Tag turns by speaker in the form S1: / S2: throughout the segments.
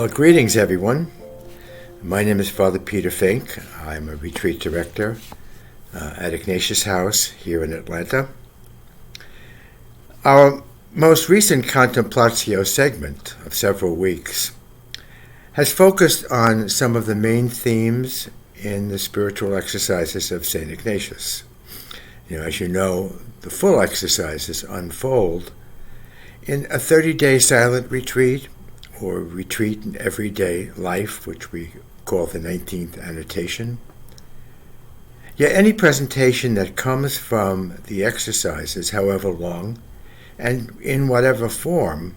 S1: Well, greetings, everyone. My name is Father Peter Fink. I'm a retreat director at Ignatius House here in Atlanta. Our most recent Contemplatio segment of several weeks has focused on some of the main themes in the spiritual exercises of St. Ignatius. As you know, the full exercises unfold in a 30-day silent retreat, or retreat in everyday life, which we call the 19th annotation. Yet any presentation that comes from the exercises, however long, and in whatever form,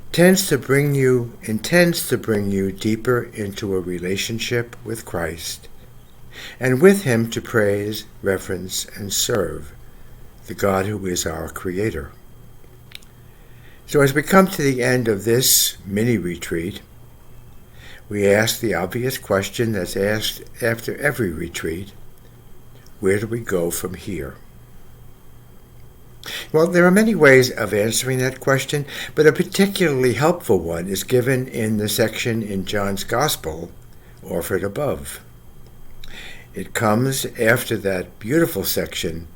S1: intends to bring you deeper into a relationship with Christ, and with Him to praise, reverence, and serve the God who is our Creator. So as we come to the end of this mini-retreat, we ask the obvious question that's asked after every retreat: where do we go from here? Well, there are many ways of answering that question, but a particularly helpful one is given in the section in John's Gospel offered above. It comes after that beautiful section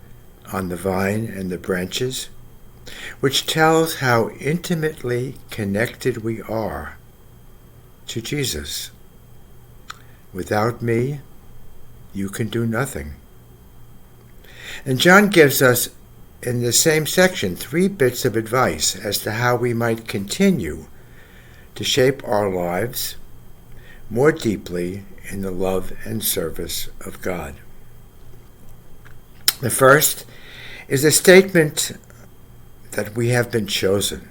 S1: on the vine and the branches, which tells how intimately connected we are to Jesus. Without me, you can do nothing. And John gives us in the same section 3 bits of advice as to how we might continue to shape our lives more deeply in the love and service of God. The first is a statement that we have been chosen.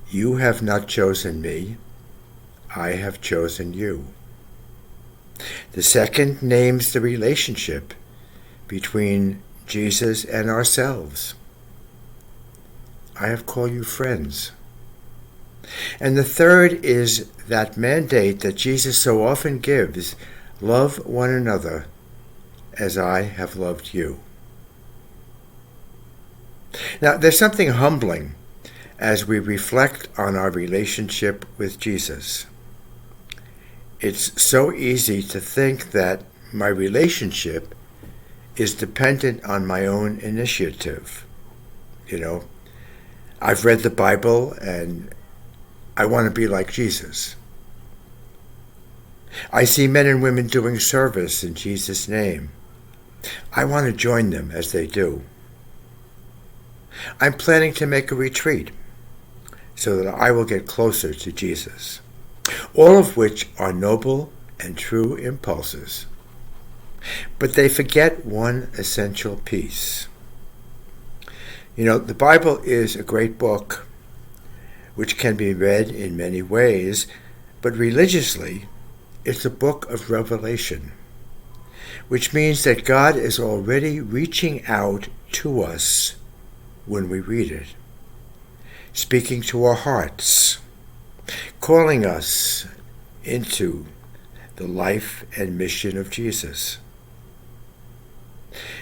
S1: You have not chosen me, I have chosen you. The second names the relationship between Jesus and ourselves. I have called you friends. And the third is that mandate that Jesus so often gives: love one another as I have loved you. Now, there's something humbling as we reflect on our relationship with Jesus. It's so easy to think that my relationship is dependent on my own initiative. I've read the Bible and I want to be like Jesus. I see men and women doing service in Jesus' name. I want to join them as they do. I'm planning to make a retreat so that I will get closer to Jesus. All of which are noble and true impulses. But they forget one essential piece. The Bible is a great book which can be read in many ways, but religiously it's a book of revelation, which means that God is already reaching out to us when we read it, speaking to our hearts, calling us into the life and mission of Jesus.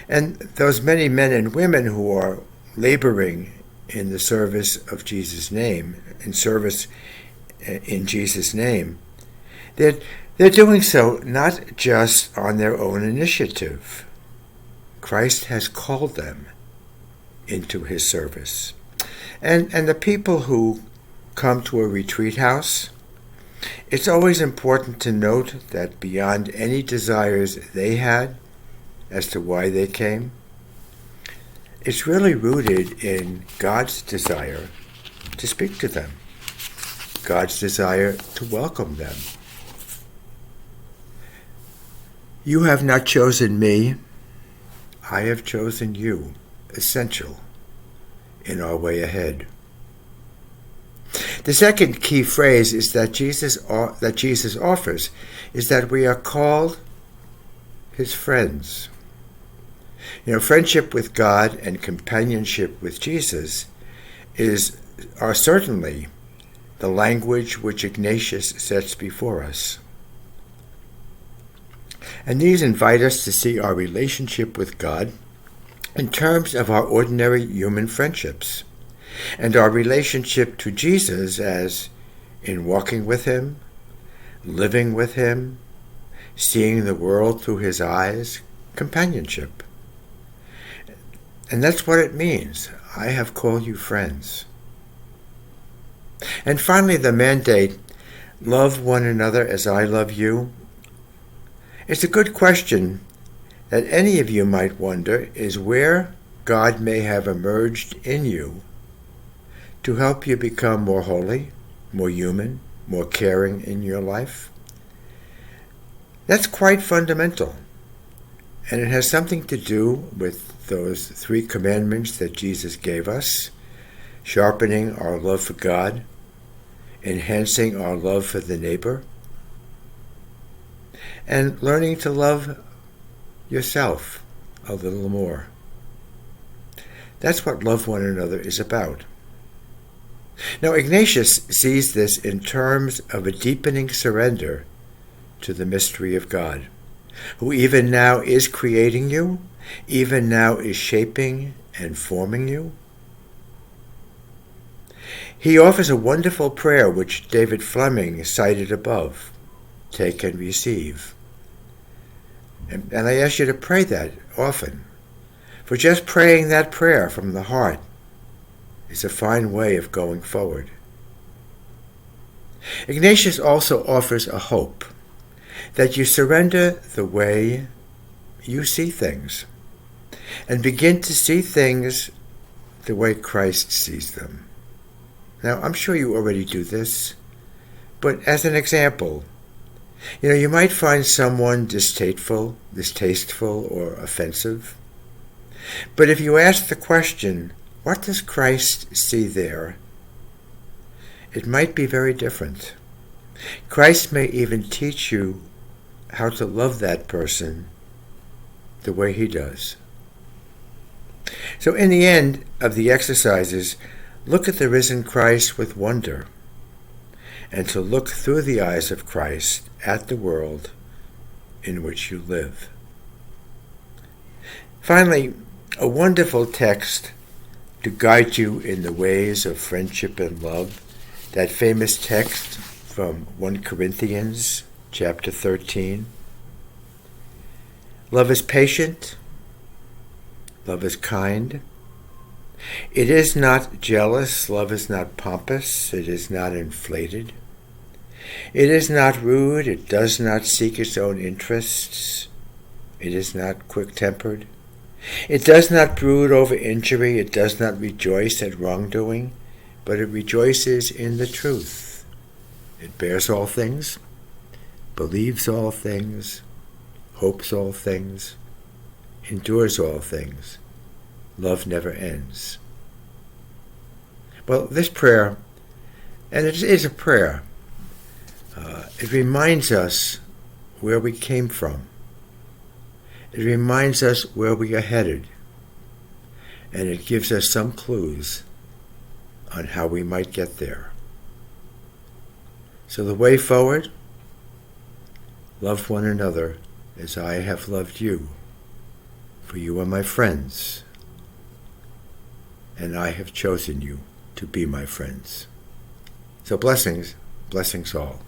S1: And those many men and women who are laboring in the service of Jesus' name, in service in Jesus' name, they're doing so not just on their own initiative. Christ has called them into His service. And the people who come to a retreat house, it's always important to note that beyond any desires they had as to why they came, it's really rooted in God's desire to speak to them, God's desire to welcome them. You have not chosen me, I have chosen you, essential in our way ahead. The second key phrase is that Jesus offers is that we are called His friends. Friendship with God and companionship with Jesus are certainly the language which Ignatius sets before us. And these invite us to see our relationship with God in terms of our ordinary human friendships, and our relationship to Jesus as in walking with him, living with him, seeing the world through his eyes, companionship. And that's what it means. I have called you friends. And finally, the mandate, love one another as I love you. It's a good question that any of you might wonder is where God may have emerged in you to help you become more holy, more human, more caring in your life. That's quite fundamental, and it has something to do with those 3 commandments that Jesus gave us: sharpening our love for God, enhancing our love for the neighbor, and learning to love yourself a little more. That's what love one another is about. Now, Ignatius sees this in terms of a deepening surrender to the mystery of God, who even now is creating you, even now is shaping and forming you. He offers a wonderful prayer which David Fleming cited above, take and receive. And I ask you to pray that often, for just praying that prayer from the heart is a fine way of going forward. Ignatius also offers a hope that you surrender the way you see things and begin to see things the way Christ sees them. Now, I'm sure you already do this, but as an example, you might find someone distasteful, or offensive. But if you ask the question, what does Christ see there? It might be very different. Christ may even teach you how to love that person the way he does. So in the end of the exercises, look at the risen Christ with wonder, and to look through the eyes of Christ at the world in which you live. Finally, a wonderful text to guide you in the ways of friendship and love, that famous text from 1 Corinthians chapter 13. Love is patient. Love is kind. It is not jealous. Love is not pompous. It is not inflated. It is not rude. It does not seek its own interests. It is not quick-tempered. It does not brood over injury. It does not rejoice at wrongdoing, but it rejoices in the truth. It bears all things, believes all things, hopes all things, endures all things. Love never ends. Well, this prayer, and it is a prayer, it reminds us where we came from. It reminds us where we are headed, and it gives us some clues on how we might get there. So the way forward, love one another as I have loved you, for you are my friends, and I have chosen you to be my friends. So blessings all.